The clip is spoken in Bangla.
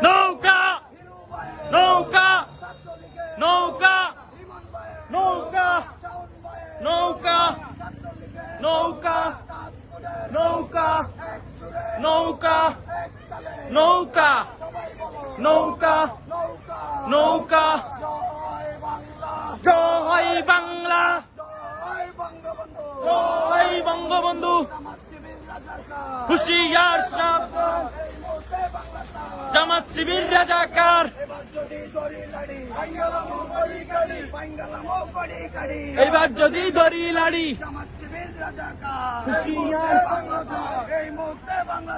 নৌকা নৌকা নৌকা নৌকা নৌকা নৌকা নৌকা নৌকা নৌকা নৌকা নৌকা জয় বাংলা জয় বঙ্গবন্ধু হুশিয়ার সাবধান জামাত শিবির রাজাকার এবার যদি দড়ি লাড়ি হুশিয়ার এই মুহূর্তে বাংলা